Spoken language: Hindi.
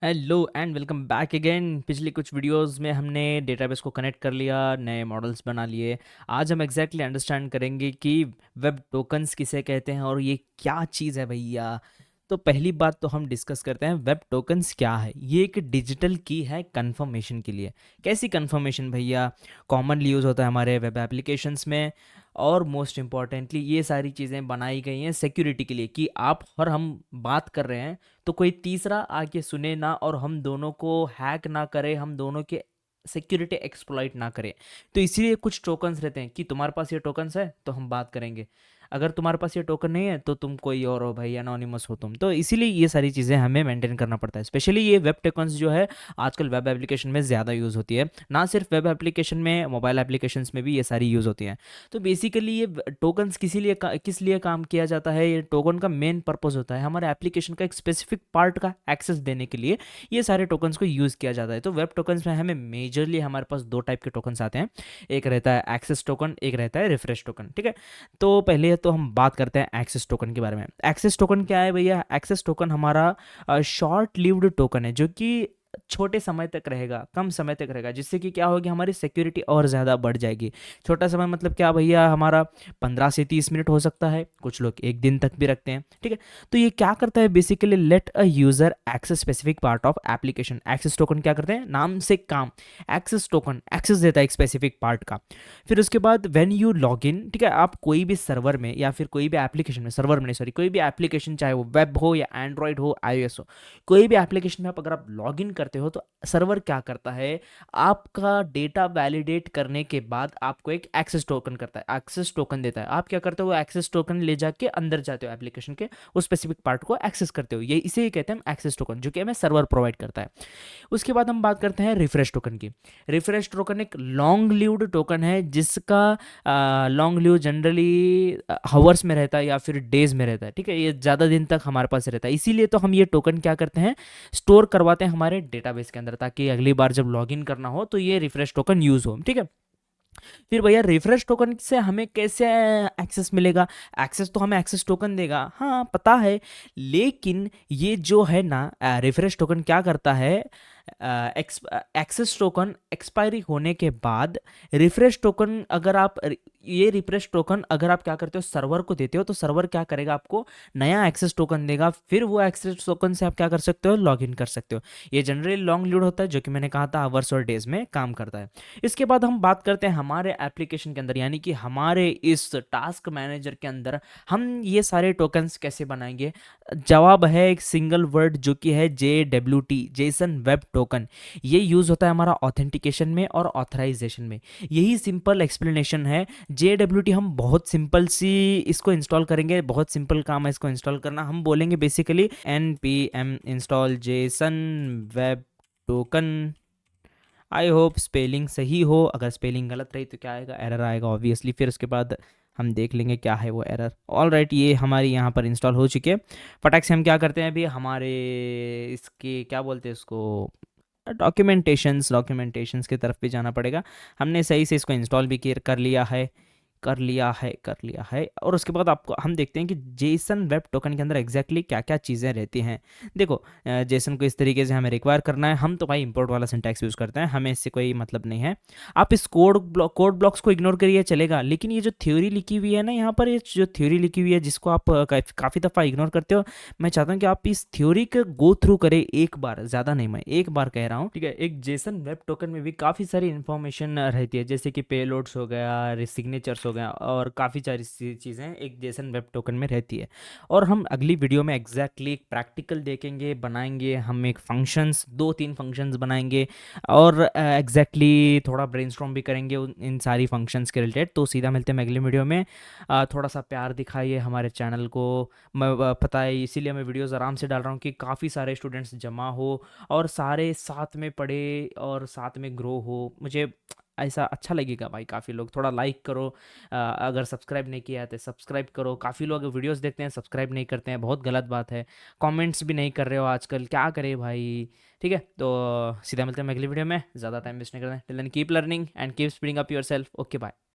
Hello and welcome back again. पिछली कुछ वीडियोस में हमने डेटाबेस को कनेक्ट कर लिया, नए मॉडल्स बना लिए। आज हम एग्जैक्टली अंडरस्टैंड करेंगे कि वेब टोकन्स किसे कहते हैं और ये क्या चीज़ है भैया। तो पहली बात तो हम डिस्कस करते हैं वेब टोकन्स क्या है। ये एक डिजिटल की है कंफर्मेशन के लिए। कैसी कंफर्मेशन भैया? कॉमनली यूज़ होता है हमारे वेब एप्लीकेशंस में। और मोस्ट इम्पॉर्टेंटली ये सारी चीज़ें बनाई गई हैं सिक्योरिटी के लिए कि आप और हम बात कर रहे हैं तो कोई तीसरा आके सुने ना और हम दोनों को हैक ना करे, हम दोनों के सिक्योरिटी एक्सप्लॉइट ना करे। तो इसीलिए कुछ टोकन्स रहते हैं कि तुम्हारे पास ये टोकन्स है तो हम बात करेंगे, अगर तुम्हारे पास ये टोकन नहीं है तो तुम कोई और हो भाई, एनोनिमस हो तुम। तो इसीलिए ये सारी चीज़ें हमें मेंटेन करना पड़ता है। स्पेशली ये वेब टोकन्स जो है आजकल वेब एप्लीकेशन में ज़्यादा यूज़ होती है, ना सिर्फ वेब एप्लीकेशन में, मोबाइल एप्लीकेशंस में भी ये सारी यूज़ होती हैं। तो बेसिकली ये टोकन्स किस लिए काम किया जाता है? ये टोकन का मेन पर्पस होता है हमारे एप्लीकेशन का एक स्पेसिफिक पार्ट का एक्सेस देने के लिए ये सारे टोकन्स को यूज़ किया जाता है। तो वेब टोकन्स में हमें मेजरली हमारे पास दो टाइप के टोकन्स आते हैं। एक रहता है एक्सेस टोकन, एक रहता है रिफ्रेश टोकन। ठीक है, तो पहले तो हम बात करते हैं एक्सेस टोकन के बारे में। एक्सेस टोकन क्या है भैया? एक्सेस टोकन हमारा शॉर्ट लिव्ड टोकन है जो कि छोटे समय तक रहेगा, कम समय तक रहेगा, जिससे कि क्या होगी, हमारी सिक्योरिटी और ज़्यादा बढ़ जाएगी। छोटा समय मतलब क्या भैया? हमारा 15 से 30 मिनट हो सकता है, कुछ लोग एक दिन तक भी रखते हैं। ठीक है, तो ये क्या करता है basically? Let a user access specific part of application. Access token क्या करते हैं? नाम से काम, एक्सेस टोकन एक्सेस देता है एक स्पेसिफिक पार्ट का। फिर उसके बाद व्हेन यू लॉग इन, ठीक है, आप कोई भी सर्वर में या फिर कोई भी एप्लीकेशन में, सर्वर में नहीं सॉरी, कोई भी एप्लीकेशन, चाहे वो वेब हो या एंड्रॉयड हो, iOS हो, कोई भी एप्लीकेशन में आप अगर आप लॉग इन करते हो तो सर्वर क्या करता है? आपका डेटा वैलिडेट करने के बाद आपको एक एक्सेस टोकन करता है, एक्सेस टोकन देता है। आप क्या करते हो? वो एक्सेस टोकन ले जाके अंदर जाते हो एप्लीकेशन के, उस स्पेसिफिक पार्ट को एक्सेस करते हो। ये इसे ही कहते हैं हम एक्सेस टोकन, जो कि हमें सर्वर प्रोवाइड करता है। उसके बाद हम बात करते हैं रिफ्रेश टोकन की। रिफ्रेश टोकन एक लॉन्ग लिव्ड टोकन है जिसका लॉन्ग लिव जनरली हावर्स में रहता है या फिर डेज में रहता है। ठीक है, ये ज़्यादा दिन तक हमारे पास रहता है, इसीलिए तो हम ये टोकन क्या करते हैं? स्टोर करवाते हैं हमारे डेटाबेस के अंदर, ताकि अगली बार जब लॉगिन करना हो तो ये रिफ्रेश टोकन यूज़ हो। ठीक है, फिर भैया रिफ्रेश टोकन से हमें कैसे एक्सेस मिलेगा? एक्सेस तो हमें एक्सेस टोकन देगा, हाँ पता है, लेकिन ये जो है ना, रिफ्रेश टोकन क्या करता है? एक्सेस टोकन एक्सपायरी होने के बाद रिफ्रेश टोकन अगर आप ये रिफ्रेश टोकन अगर आप क्या करते हो, सर्वर को देते हो, तो सर्वर क्या करेगा? आपको नया एक्सेस टोकन देगा। फिर वो एक्सेस टोकन से आप क्या कर सकते हो? लॉग इन कर सकते हो। ये जनरली लॉन्ग लीड होता है, जो कि मैंने कहा था आवर्स और डेज में काम करता है। इसके बाद हम बात करते हैं हमारे एप्लीकेशन के अंदर, यानी कि हमारे इस टास्क मैनेजर के अंदर हम ये सारे टोकन्स कैसे बनाएंगे? जवाब है एक सिंगल वर्ड, जो कि है JWT, जेसन वेब टोकन। ये यूज़ होता है हमारा ऑथेंटिकेशन में और ऑथराइजेशन में। यही सिंपल एक्सप्लेनेशन है। JWT हम बहुत सिंपल सी इसको इंस्टॉल करेंगे, बहुत सिंपल काम है इसको इंस्टॉल करना। हम बोलेंगे basically npm install Jason web token. I hope spelling सही हो, अगर स्पेलिंग गलत रही तो क्या आएगा? एरर आएगा ऑब्वियसली। फिर उसके बाद हम देख लेंगे क्या है वो एरर। ऑल राइट, ये हमारी यहाँ पर इंस्टॉल हो चुके हैं। फटाक से हम क्या करते हैं अभी, हमारे इसके क्या बोलते हैं उसको, डॉक्यूमेंटेशंस की तरफ भी जाना पड़ेगा। हमने सही से इसको इंस्टॉल भी कर लिया है। और उसके बाद आपको हम देखते हैं कि जेसन वेब टोकन के अंदर एग्जैक्टली क्या क्या चीज़ें रहती हैं। देखो, जेसन को इस तरीके से हमें रिक्वायर करना है। हम तो भाई इंपोर्ट वाला सिंटैक्स यूज़ करते हैं, हमें इससे कोई मतलब नहीं है। आप इस कोड ब्लॉक्स को इग्नोर करिए चलेगा, लेकिन ये जो थ्योरी लिखी हुई है ना यहाँ पर, ये जो थ्योरी लिखी हुई है जिसको आप काफ़ी दफ़ा इग्नोर करते हो, मैं चाहता हूँ कि आप इस थ्योरी को गो थ्रू करें एक बार, ज़्यादा नहीं, मैं एक बार कह रहा हूँ। ठीक है, एक जेसन वेब टोकन में भी काफ़ी सारी इन्फॉर्मेशन रहती है, जैसे कि पेलोड्स हो गया, सिग्नेचर्स हो गया, और काफ़ी सारी चीज़ें एक जेसन वेब टोकन में रहती है। और हम अगली वीडियो में एग्जैक्टली एक प्रैक्टिकल देखेंगे, बनाएंगे हम एक फंक्शंस, 2-3 फंक्शंस बनाएंगे और एग्जैक्टली थोड़ा ब्रेनस्टॉर्म भी करेंगे इन सारी फंक्शंस के रिलेटेड। तो सीधा मिलते हैं अगली वीडियो में। थोड़ा सा प्यार दिखाइए हमारे चैनल को। मैं पता है इसीलिए मैं वीडियोस आराम से डाल रहा हूँ कि काफ़ी सारे स्टूडेंट्स जमा हो और सारे साथ में पढ़े और साथ में ग्रो हो। मुझे ऐसा अच्छा लगेगा भाई। काफ़ी लोग थोड़ा लाइक करो, अगर सब्सक्राइब नहीं किया है तो सब्सक्राइब करो। काफ़ी लोग वीडियोस देखते हैं सब्सक्राइब नहीं करते हैं, बहुत गलत बात है। कमेंट्स भी नहीं कर रहे हो आजकल, क्या करें भाई। ठीक है, तो सीधा मिलते हैं अगली वीडियो में, ज़्यादा टाइम वेस्ट नहीं करते हैं। Till then keep learning and keep speeding up yourself. Okay bye.